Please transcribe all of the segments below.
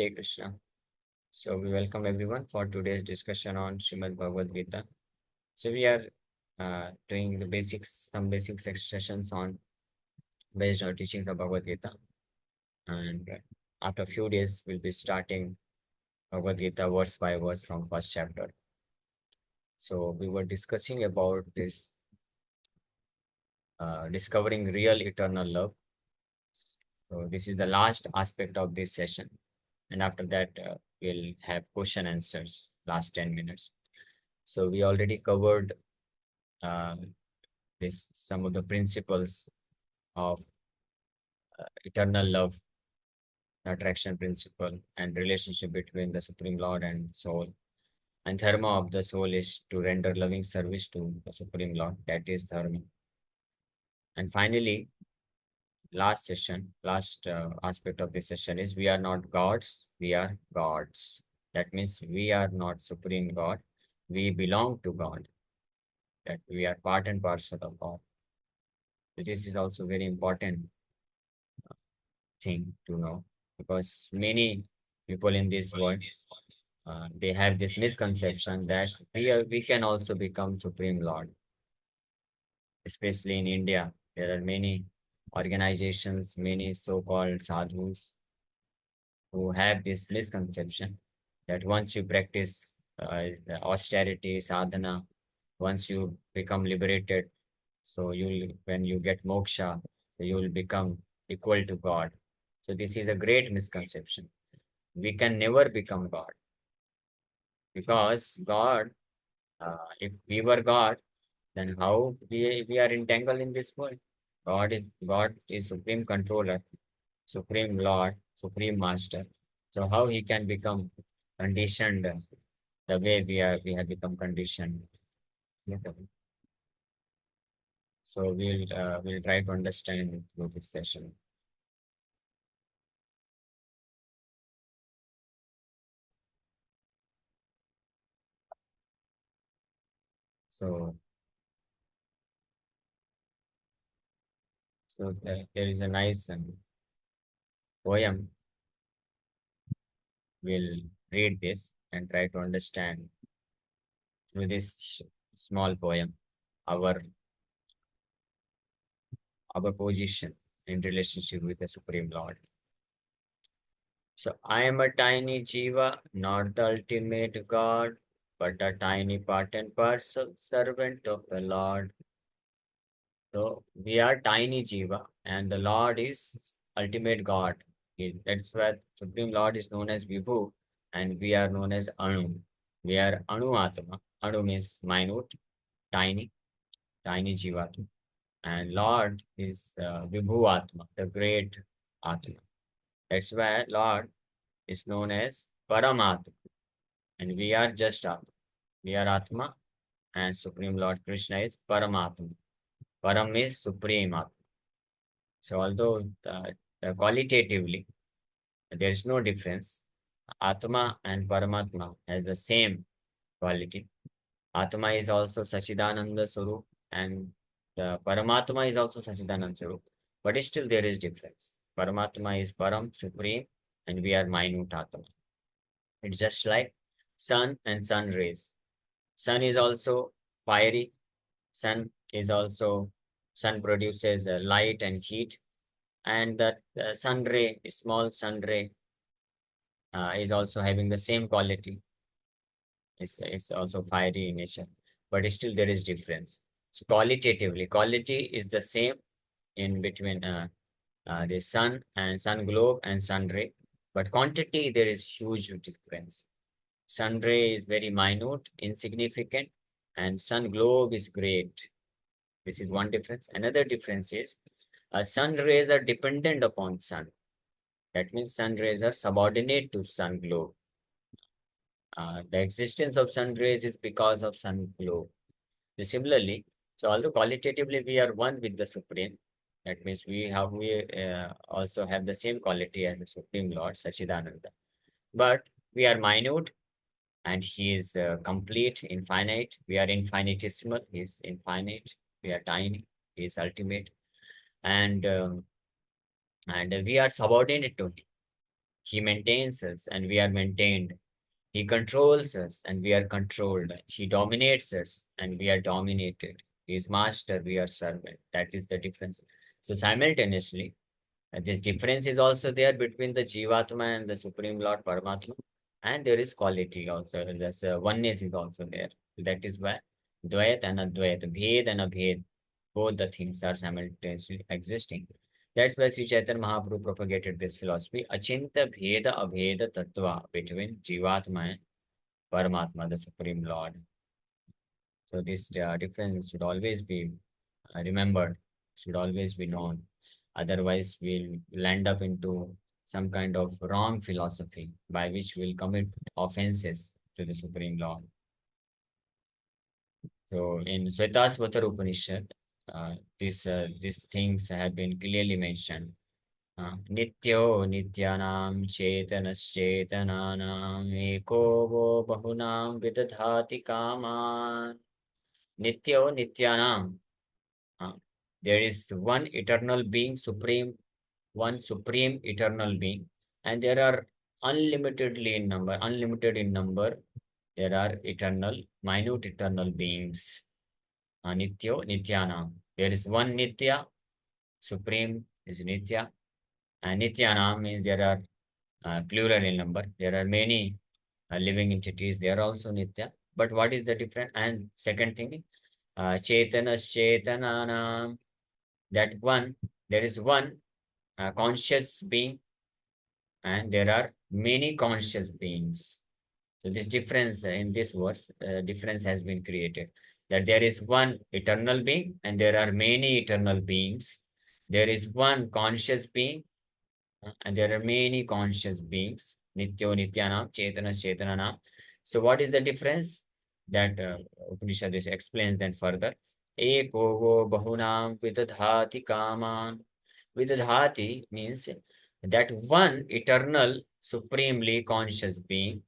Hare Krishna. So we welcome everyone for today's discussion on Srimad Bhagavad Gita. So we are doing some basic sessions on based on teachings of Bhagavad Gita, and after a few days we'll be starting Bhagavad Gita verse by verse from first chapter. So we were discussing about this discovering real eternal love. So this is the last aspect of this session, and after that we'll have question answers last 10 minutes. So we already covered uh, some of the principles of eternal love, attraction principle, and relationship between the Supreme Lord and soul. And dharma of the soul is to render loving service to the Supreme Lord. That is dharma. And finally, last aspect of this session is we are not gods, we are gods. That means we are not Supreme God. We belong to God. That we are part and parcel of God. So this is also very important thing to know, because many people in this world they have this misconception that we can also become Supreme Lord. Especially in India, there are many organizations, many so-called sadhus who have this misconception that once you practice the austerity sadhana, once you become liberated, so when you get moksha, you will become equal to God. So this is a great misconception. We can never become God, because God, if we were God, then how we are entangled in this world? God is supreme controller, supreme Lord, supreme master. So how he can become conditioned the way we have become conditioned? So we'll try to understand through this session. So there is a nice poem. We'll read this and try to understand through this small poem our our position in relationship with the Supreme Lord. So I am a tiny Jiva, not the ultimate God, but a tiny part and parcel servant of the Lord. So we are tiny Jiva, and the Lord is ultimate God. That's why Supreme Lord is known as Vibhu, and we are known as Anu. We are Anu Atma. Anu means minute, tiny, tiny Jiva. And Lord is Vibhu Atma, the great Atma. That's why Lord is known as Paramatma, and we are just Atma. We are Atma, and Supreme Lord Krishna is Paramatma. Param is Supreme Atma. So although qualitatively there is no difference, Atma and Paramatma has the same quality. Atma is also Sachidananda Swarup, and the Paramatma is also Sachidananda Swarup. But still there is difference. Paramatma is Param, Supreme, and we are minute Atma. It's just like sun and sun rays. Sun is also fiery. Sun is also, sun produces light and heat. And that sun ray, small sun ray, is also having the same quality. It's also fiery in nature, but still there is difference. So qualitatively, quality is the same in between the sun and sun globe and sun ray, but quantity there is huge difference. Sun ray is very minute, insignificant, and sun globe is great. This is one difference. Another difference is sun rays are dependent upon sun. That means sun rays are subordinate to sun globe. The existence of sun rays is because of sun globe. Similarly, so although qualitatively we are one with the Supreme, that means we also have the same quality as the Supreme Lord Sachidananda, but we are minute and he is complete, infinite. We are infinitesimal, he is infinite. We are tiny, he is ultimate, and we are subordinate to him. He maintains us and we are maintained. He controls us and we are controlled. He dominates us and we are dominated. He is master, we are servant. That is the difference. So simultaneously, this difference is also there between the Jivatma and the Supreme Lord Paramatma. And there is quality also. There's oneness is also there. That is why Dvayat and Advayat, Bhed and Abhed, both the things are simultaneously existing. That's why Sri Chaitanya Mahaprabhu propagated this philosophy, Achinta Bheda Abheda Tattva, between Jivatma and Paramatma, the Supreme Lord. So this difference should always be remembered, should always be known. Otherwise, we'll end up into some kind of wrong philosophy by which we'll commit offenses to the Supreme Lord. So in Svetasvatar Upanishad, these things have been clearly mentioned. Nityo nityanam chetanascetananam eko vo bahunam vidadhati kaman. Nityo nityanam. Uh, there is one eternal being, one supreme eternal being, and there are unlimited in number. There are minute eternal beings. Nityo Nityanam. There is one Nitya, supreme is Nitya, and Nityanam means there are plural in number. There are many living entities. They are also Nitya. But what is the difference? And second thing, Chetanas Chetananam. That one, there is one conscious being, and there are many conscious beings. So this difference in this verse, difference has been created. That there is one eternal being and there are many eternal beings. There is one conscious being and there are many conscious beings. Nityo Nityanam, Chetana Chetananam. So what is the difference? That Upanishad explains then further. Eko vo bahunam vidadhati kaman. Vidadhati means that one eternal, supremely conscious being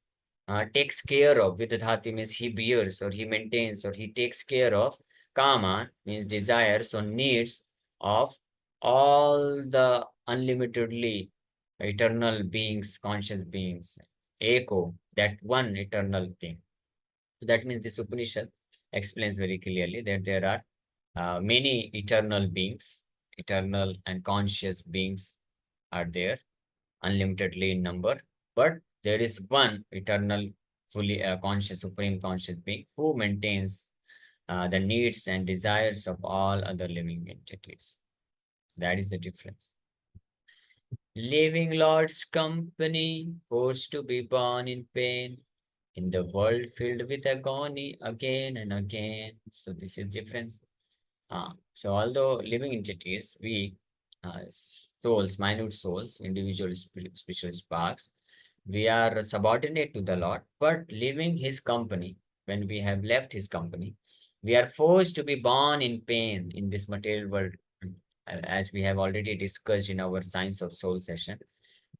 takes care of. Vidadhati means he bears or he maintains or he takes care of. Kama means desires or needs of all the unlimitedly eternal beings, conscious beings. Eko, that one eternal being. So that means this Upanishad explains very clearly that there are many eternal beings, eternal and conscious beings are there, unlimitedly in number, but there is one eternal, fully conscious, supreme conscious being who maintains the needs and desires of all other living entities. That is the difference. Living Lord's company, forced to be born in pain, in the world filled with agony again and again. So this is difference. So although living entities, we souls, minute souls, individual spiritual sparks, we are subordinate to the Lord, but leaving His company, when we have left His company, we are forced to be born in pain in this material world, as we have already discussed in our Science of Soul session,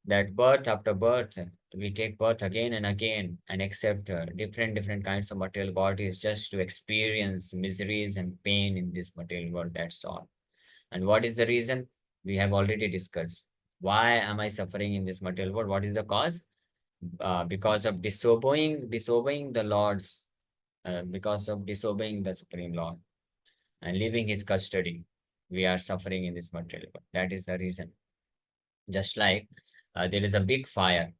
that birth after birth, we take birth again and again and accept different kinds of material bodies just to experience miseries and pain in this material world. That's all. And what is the reason? We have already discussed. Why am I suffering in this material world? What is the cause? Because of disobeying the Lord's, because of disobeying the Supreme Lord and leaving His custody. We are suffering in this material world. That is the reason. Just like there is a big fire.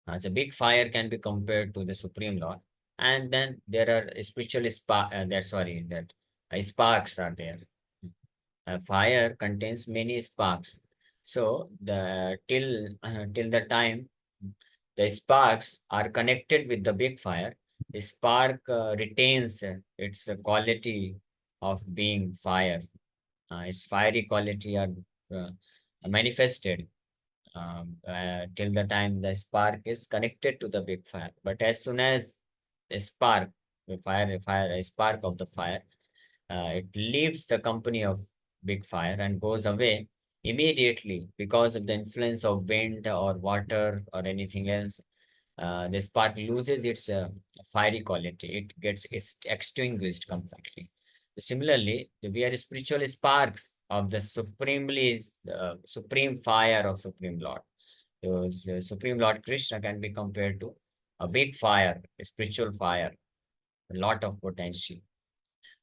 The big fire can be compared to the Supreme Lord, and then there are spiritual that sparks are there. A fire contains many sparks. So till the time the sparks are connected with the big fire, the spark retains its quality of being fire. Its fiery quality are uh, manifested till the time the spark is connected to the big fire. But as soon as the spark, a spark of the fire, it leaves the company of big fire and goes away immediately because of the influence of wind or water or anything else. The spark loses its fiery quality. It gets extinguished completely. Similarly, we are spiritual sparks of the supreme fire of Supreme Lord. So, the Supreme Lord Krishna can be compared to a big fire, a spiritual fire, a lot of potential.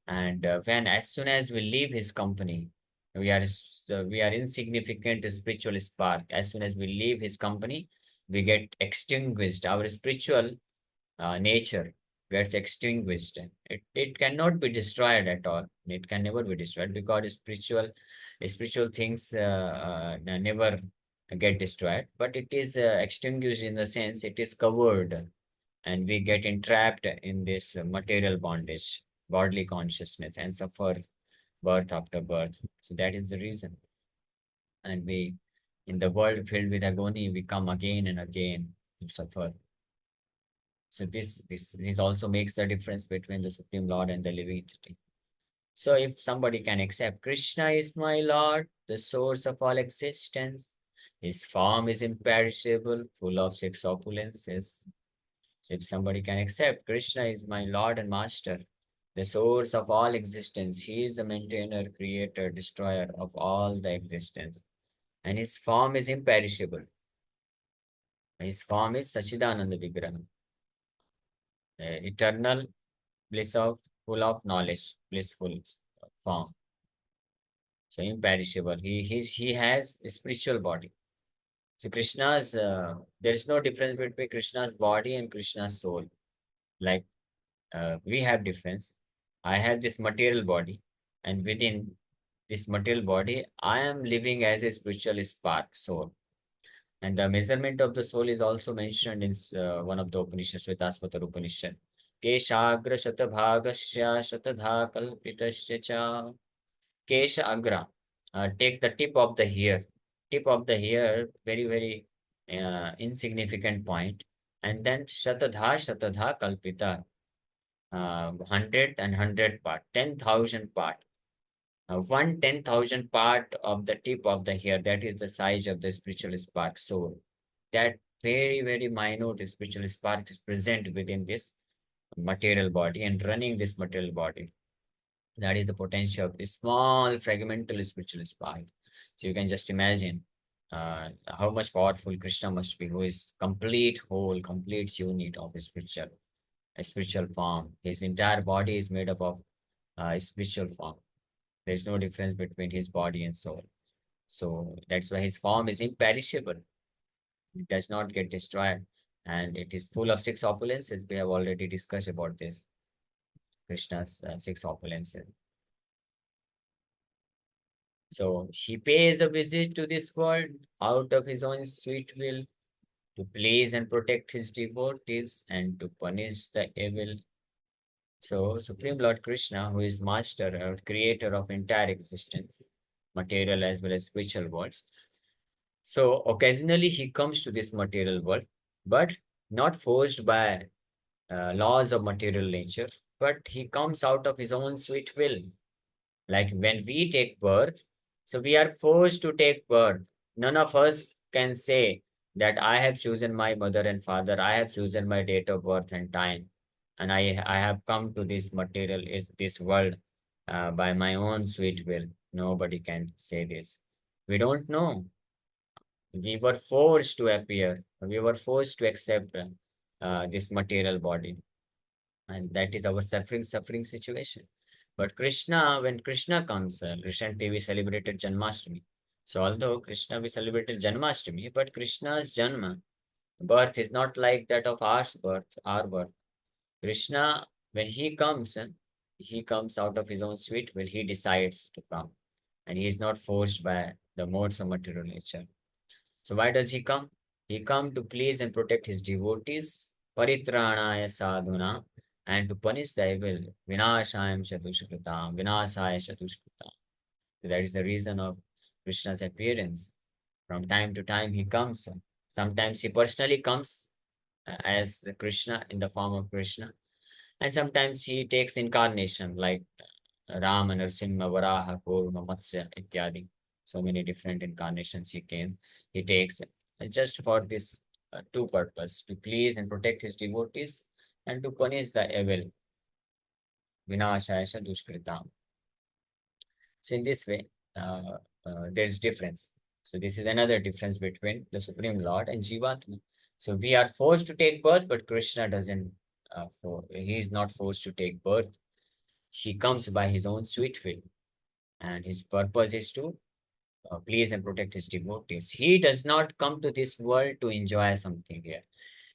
And when as soon as we leave his company, we are insignificant spiritual spark. As soon as we leave his company, we get extinguished. Our spiritual nature gets extinguished. It cannot be destroyed at all. It can never be destroyed because spiritual things never get destroyed. But it is extinguished in the sense it is covered, and we get entrapped in this material bondage, bodily consciousness, and suffer birth after birth. So that is the reason. And we, in the world filled with agony, we come again and again to suffer. So this also makes the difference between the Supreme Lord and the living entity. So if somebody can accept Krishna is my Lord, the source of all existence, his form is imperishable, full of six opulences. So if somebody can accept Krishna is my Lord and Master, the source of all existence, he is the maintainer, creator, destroyer of all the existence, and his form is imperishable. His form is Sachidananda Vigraha, eternal bliss of full of knowledge, blissful form. So imperishable. He has a spiritual body. So Krishna's there is no difference between Krishna's body and Krishna's soul. Like we have difference. I have this material body, and within this material body, I am living as a spiritual spark, soul. And the measurement of the soul is also mentioned in one of the Upanishads, Shvetasvatara Upanishad. Keshagra Shatabhagasya Shatadha Kalpitasya Cha. Kesha Agra. Take the tip of the hair. Tip of the hair, very, very insignificant point. And then Shatadha Kalpita. 100 and 100 part, 10,000 part. One 10,000 part of the tip of the hair, that is the size of the spiritual spark soul. That very, very minute spiritual spark is present within this material body and running this material body. That is the potential of this small fragmental spiritual spark. So you can just imagine how much powerful Krishna must be, who is complete whole, complete unit of a spiritual form. His entire body is made up of a spiritual form. There is no difference between his body and soul. So that's why his form is imperishable. It does not get destroyed. And it is full of six opulences. We have already discussed about this, Krishna's six opulences. So he pays a visit to this world out of his own sweet will to please and protect his devotees and to punish the evil. So Supreme Lord Krishna, who is master or creator of entire existence, material as well as spiritual worlds. So occasionally he comes to this material world, but not forced by laws of material nature, but he comes out of his own sweet will. Like when we take birth, so we are forced to take birth. None of us can say that I have chosen my mother and father, I have chosen my date of birth and time, and I have come to this material, is this world by my own sweet will. Nobody can say this. We don't know. We were forced to appear. We were forced to accept this material body, and that is our suffering situation. But Krishna, when Krishna comes, recently we celebrated Janmashtami. So although Krishna, we celebrated Janmashtami, but Krishna's Janma, birth is not like that of our birth. Krishna, when he comes out of his own sweet will, he decides to come. And he is not forced by the modes of material nature. So why does he come? He come to please and protect his devotees, paritranaya sadhuna, and to punish the evil, vinashayam chatushkritam, vinasaya chatushkritam. So that is the reason of Krishna's appearance. From time to time he comes. Sometimes he personally comes as Krishna in the form of Krishna, and sometimes he takes incarnation like Rama, Narsimha, Varaha, Kurma, Matsya, ityadi. So many different incarnations he takes just for this two purpose, to please and protect his devotees and to punish the evil, vinashaya dushkritam. So in this way, there is difference. So this is another difference between the Supreme Lord and Jivatma. So we are forced to take birth, but Krishna doesn't. He is not forced to take birth. He comes by his own sweet will, and his purpose is to please and protect his devotees. He does not come to this world to enjoy something here.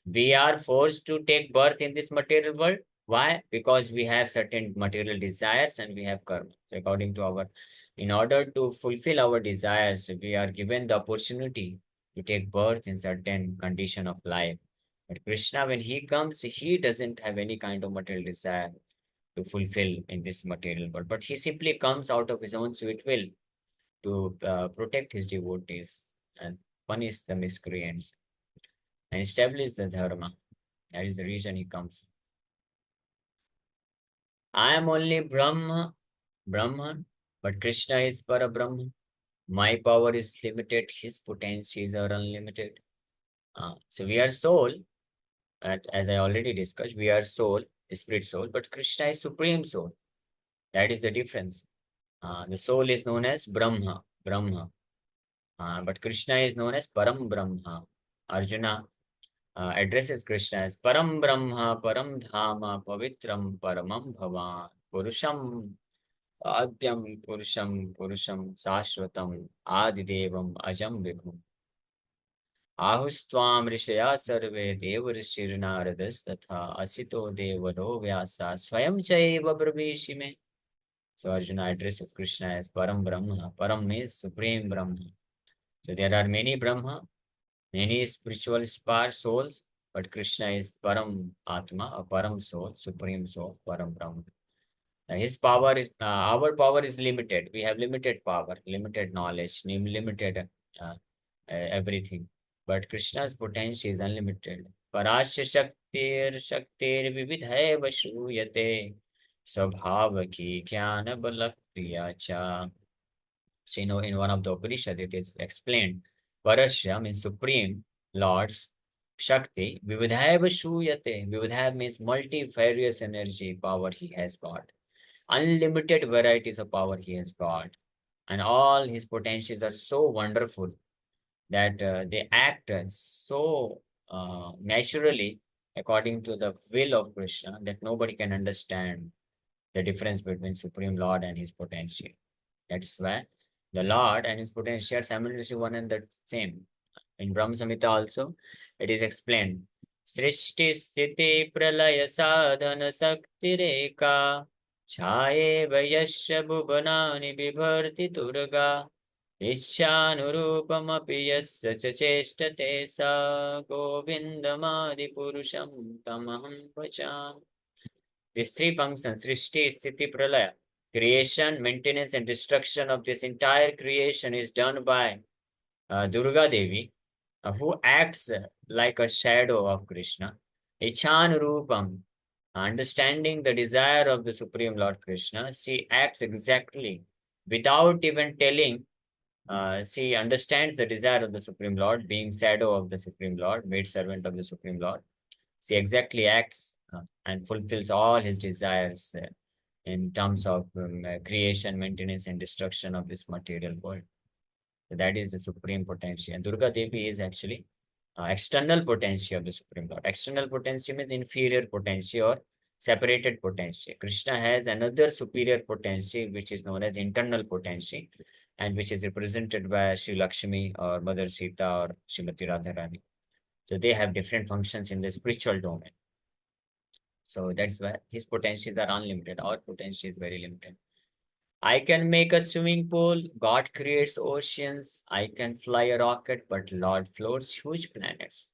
We are forced to take birth in this material world. Why? Because we have certain material desires and we have karma. So according to our, in order to fulfill our desires, we are given the opportunity to take birth in certain condition of life. But Krishna, when he comes, he doesn't have any kind of material desire to fulfill in this material world, but he simply comes out of his own sweet will to protect his devotees and punish the miscreants and establish the dharma. That is the reason he comes. I am only Brahman, but Krishna is Parabrahman. My power is limited, his potencies are unlimited. So we are soul, as I already discussed, we are soul, spirit soul, but Krishna is supreme soul. That is the difference. The soul is known as Brahma, but Krishna is known as Param Brahma. Arjuna addresses Krishna as Param Brahma, Param Dhama, Pavitram, Paramam Bhavan, Purusham, Purusham, Sashvatam, Adidevam, Ajam Vibhum. Ahustvam Rishaya Sarve Devarishirnaradas Tatha Asito Devaro Vyasa Swayam Chaiva Brahmishime. So Arjuna addresses Krishna as Param Brahma. Param means Supreme Brahma. So there are many Brahma, many spiritual spark souls, but Krishna is Param Atma, a Param soul, Supreme soul, Param Brahma. His power is, our power is limited. We have limited power, limited knowledge, limited everything. But Krishna's potential is unlimited. Parasya Shaktir Vividhaiva Shruyate Swabhavaki Jnana Balakriya Cha. So, in one of the Upanishad, it is explained, Parasya means supreme, Lord's Shakti, Vividhaiva Shuyate. Vividhaiva means multifarious energy, power he has got. Unlimited varieties of power he has got. And all his potentials are so wonderful that they act so naturally according to the will of Krishna that nobody can understand the difference between Supreme Lord and his potential. That's why the Lord and his potential are simultaneously one and the same. In Brahma Samhita also, it is explained. Srishti Sthiti Pralaya Sadhana Sakti Reka Chaye Vayasya Bhuvanani Vibharti Durga Ichanurupamapi Yasya Cha Cheshtate Sa Govindamadi Purusham Tamaham Vacham. These three functions, Srishti, Sthiti, Pralaya, creation, maintenance, and destruction of this entire creation is done by Durga Devi, who acts like a shadow of Krishna. Ichan Rupam, understanding the desire of the Supreme Lord Krishna, she acts exactly without even telling. She understands the desire of the Supreme Lord, being shadow of the Supreme Lord, maid servant of the Supreme Lord. She exactly acts and fulfills all his desires in terms of creation, maintenance, and destruction of this material world. So that is the supreme potential. And Durga Devi is actually external potential of the Supreme Lord. External potential means inferior potential or separated potential. Krishna has another superior potential, which is known as internal potential, and which is represented by Sri Lakshmi or Mother Sita or Srimati Radharani. So they have different functions in the spiritual domain. So that's why his potentials are unlimited. Our potential is very limited. I can make a swimming pool. God creates oceans. I can fly a rocket, but Lord floats huge planets.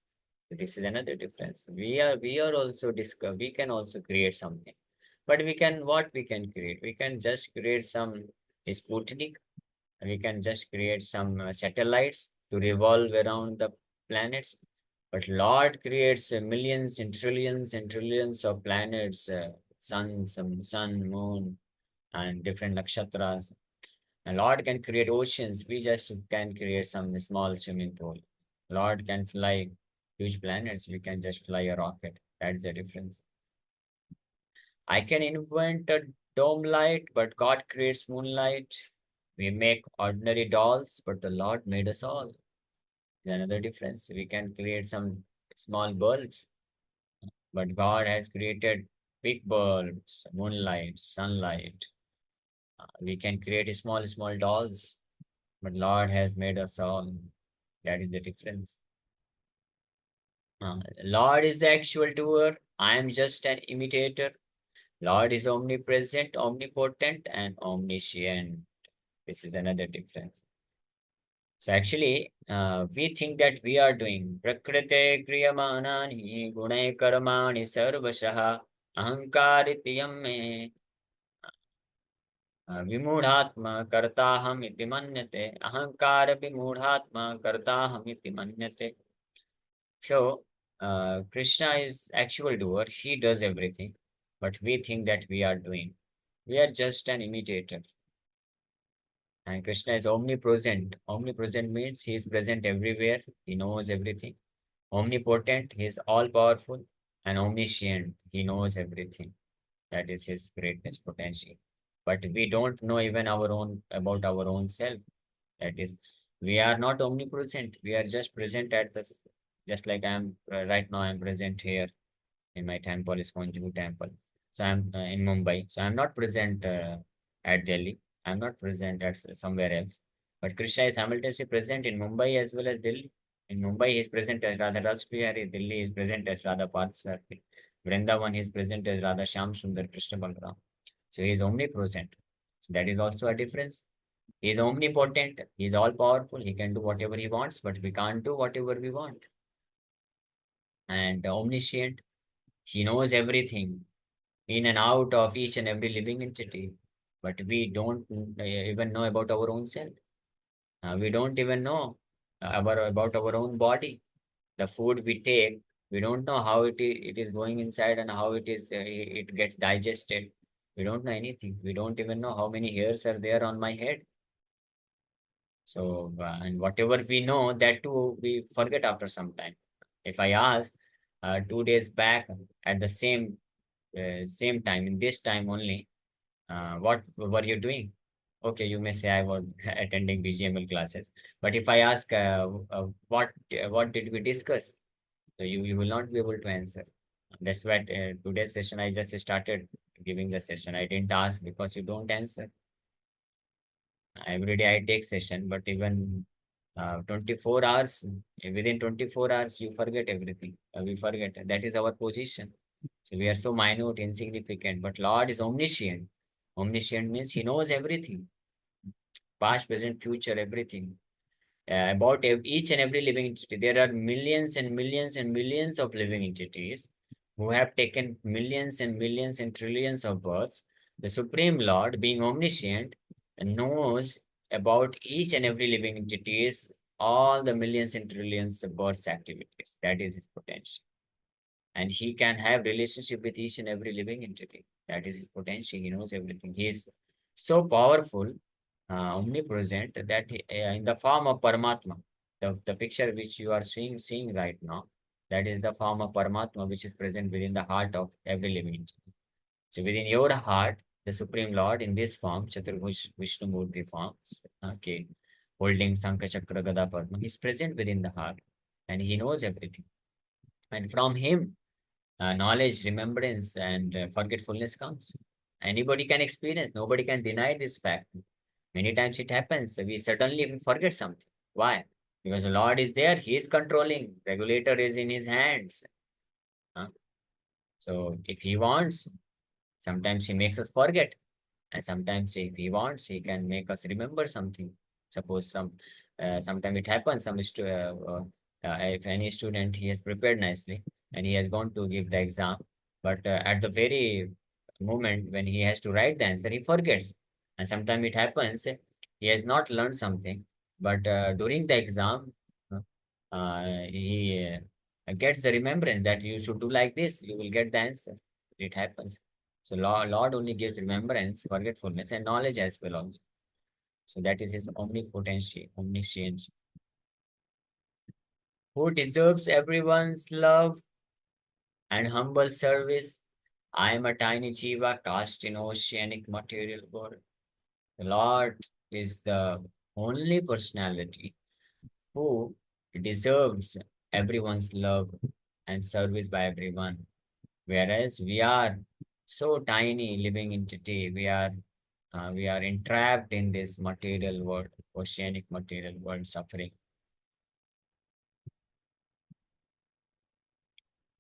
So this is another difference. We are also discover. We can also create something, but we can create? We can just create some Sputnik. We can just create some satellites to revolve around the planets. But Lord creates millions and trillions of planets, sun, moon, and different nakshatras. And Lord can create oceans. We just can create some small swimming pool. Lord can fly huge planets. We can just fly a rocket. That's the difference. I can invent a dome light, but God creates moonlight. We make ordinary dolls, but the Lord made us all. There's another difference. We can create some small bulbs, but God has created big bulbs, moonlight, sunlight. We can create small, small dolls, but Lord has made us all. That is the difference. Lord is the actual doer. I am just an imitator. Lord is omnipresent, omnipotent, and omniscient. This is another difference. So actually, we think that we are doing prakrite kriyamanani gunai karmani sarvashaha ahankaritiyam me विमूढ़ात्मा कर्ताहम इति मन्यते अहंकार विमूढ़ात्मा कर्ताहम इति मन्यते. So Krishna is actual doer. He does everything, but we think that we are doing. We are just an imitator. And Krishna is omnipresent. Omnipresent means he is present everywhere. He knows everything. Omnipotent, he is all powerful. And omniscient, he knows everything. That is his greatness potential. But we don't know even our own about our own self. That is, we are not omnipresent. We are just present at this. Just like I am right now, I am present here in my temple, is Konju temple. So I'm in Mumbai. So I'm not present at Delhi. I'm not present at somewhere else. But Krishna is simultaneously present in Mumbai as well as Delhi. In Mumbai, he is present as Radha Raspihari. Delhi is present as Radha Parthasarathi. Vrindavan, he is present as Radha Shyam Sundar Krishna Balram. So he is omnipresent. So that is also a difference. He is omnipotent. He is all powerful. He can do whatever he wants, but we can't do whatever we want. And omniscient, he knows everything in and out of each and every living entity. But we don't even know about our own self. We don't even know about our own body. The food we take, we don't know how it is going inside and how it gets digested. We don't know anything. We don't even know how many hairs are there on my head. So, and whatever we know, that too, we forget after some time. If I ask 2 days back at the same time, in this time only, what were you doing? Okay, you may say I was attending Bgml classes. But if I ask what did we discuss, so you will not be able to answer. That's why today's session I just started giving the session. I didn't ask because you don't answer. Every day I take session, but even 24 hours, within 24 hours, you forget everything. We forget. That is our position. So we are so minute, insignificant, but Lord is omniscient. Omniscient means he knows everything, past, present, future, everything. About each and every living entity. There are millions and millions and millions of living entities who have taken millions and millions and trillions of births. The Supreme Lord, being omniscient, knows about each and every living entities, all the millions and trillions of births activities. That is his potential. And he can have relationship with each and every living entity. That is his potential. He knows everything. He is so powerful, omnipresent, that in the form of Paramatma, the picture which you are seeing right now, that is the form of Paramatma which is present within the heart of every living entity. So within your heart, the Supreme Lord in this form, Chaturbush Vishnu Murti form, okay, holding Sankha Chakra Gada Padma, he is present within the heart and he knows everything. And from him, knowledge, remembrance, and forgetfulness comes. Anybody can experience, nobody can deny this fact. Many times it happens, we suddenly forget something. Why? Because the Lord is there, He is controlling, regulator is in His hands. Huh? So if He wants, sometimes He makes us forget. And sometimes if He wants, He can make us remember something. Suppose sometime it happens, if any student, he has prepared nicely and he has gone to give the exam, but at the very moment when he has to write the answer, he forgets. And sometimes it happens, he has not learned something, but during the exam, he gets the remembrance that you should do like this, you will get the answer. It happens. So Lord only gives remembrance, forgetfulness, and knowledge as well also. So that is his omnipotential, omniscience. Who deserves everyone's love and humble service? I am a tiny jiva cast in oceanic material world. The Lord is the only personality who deserves everyone's love and service by everyone. Whereas we are so tiny living in today, we are entrapped in this material world, oceanic material world suffering.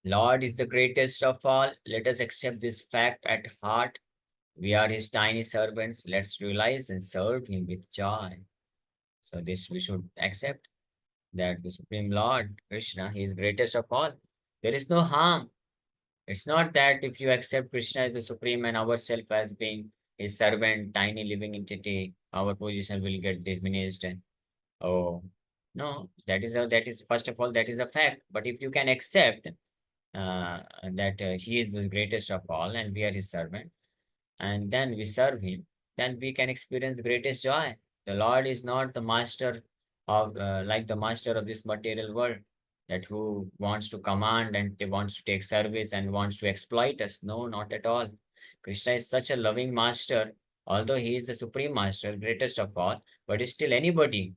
Lord is the greatest of all. Let us accept this fact at heart. We are his tiny servants. Let's realize and serve him with joy. So this we should accept that the Supreme Lord, Krishna, he is greatest of all. There is no harm. It's not that if you accept Krishna as the Supreme and ourselves as being his servant, tiny living entity, our position will get diminished. And, oh, no, that is first of all, that is a fact. But if you can accept that he is the greatest of all and we are his servant, and then we serve him, then we can experience greatest joy. The Lord is not the master of, like the master of this material world, that who wants to command and wants to take service and wants to exploit us. No, not at all. Krishna is such a loving master, although he is the supreme master, greatest of all, but still anybody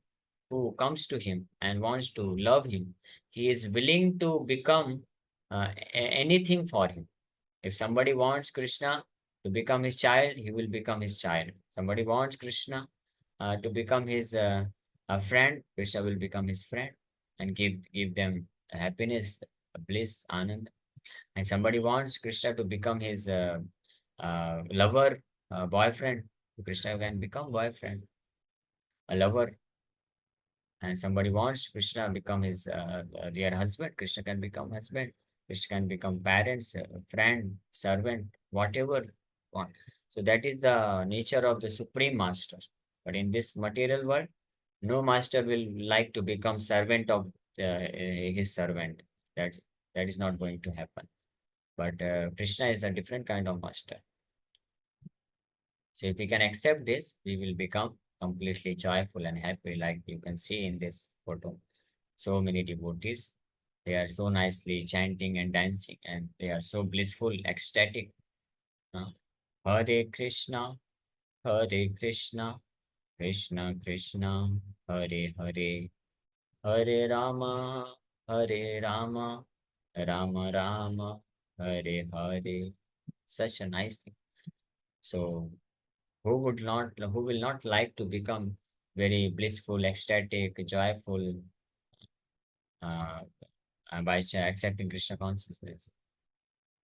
who comes to him and wants to love him, he is willing to become anything for him. If somebody wants Krishna to become his child, he will become his child. Somebody wants Krishna to become his a friend, Krishna will become his friend and give them happiness, bliss, anand. And somebody wants Krishna to become his lover, boyfriend, Krishna can become boyfriend, a lover. And somebody wants Krishna become his their husband, Krishna can become husband. Krishna can become parents, friend, servant, whatever want. So that is the nature of the supreme master. But in this material world, no master will like to become servant of his servant. That that is not going to happen. But Krishna is a different kind of master. So if we can accept this, we will become completely joyful and happy, like you can see in this photo. So many devotees, they are so nicely chanting and dancing, and they are so blissful, ecstatic. uh, Hare Krishna, Hare Krishna, Krishna Krishna, Hare Hare, Hare Rama, Hare Rama, Rama Rama, Hare Hare. Such a nice thing. So who will not like to become very blissful, ecstatic, joyful uh, by accepting Krishna consciousness?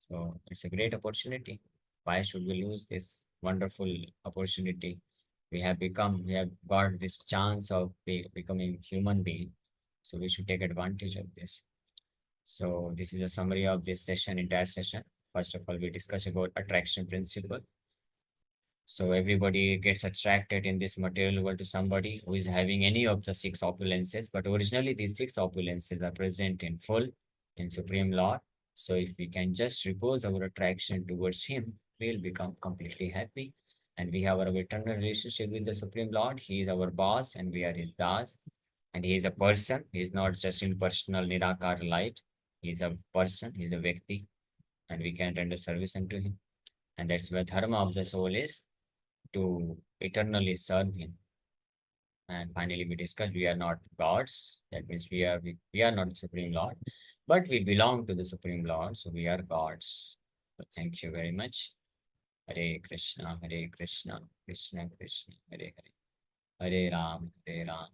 So it's a great opportunity. Why should we lose this wonderful opportunity? We have got this chance of becoming human being. So we should take advantage of this. So this is a summary of this session, entire session. First of all, we discuss about attraction principle. So everybody gets attracted in this material world to somebody who is having any of the six opulences, but originally these six opulences are present in full in Supreme Lord. So if we can just repose our attraction towards Him, we'll become completely happy. And we have our eternal relationship with the Supreme Lord. He is our boss and we are His das. And He is a person. He is not just impersonal Nirakar light. He is a person. He is a Vyakti. And we can render service unto Him. And that's where dharma of the soul is to eternally serve him. And finally, we discussed we are not gods. That means we are not the Supreme Lord, but we belong to the Supreme Lord, so we are gods. So thank you very much. Hare Krishna, Krishna Krishna, Hare Hare, Hare Ram, Ram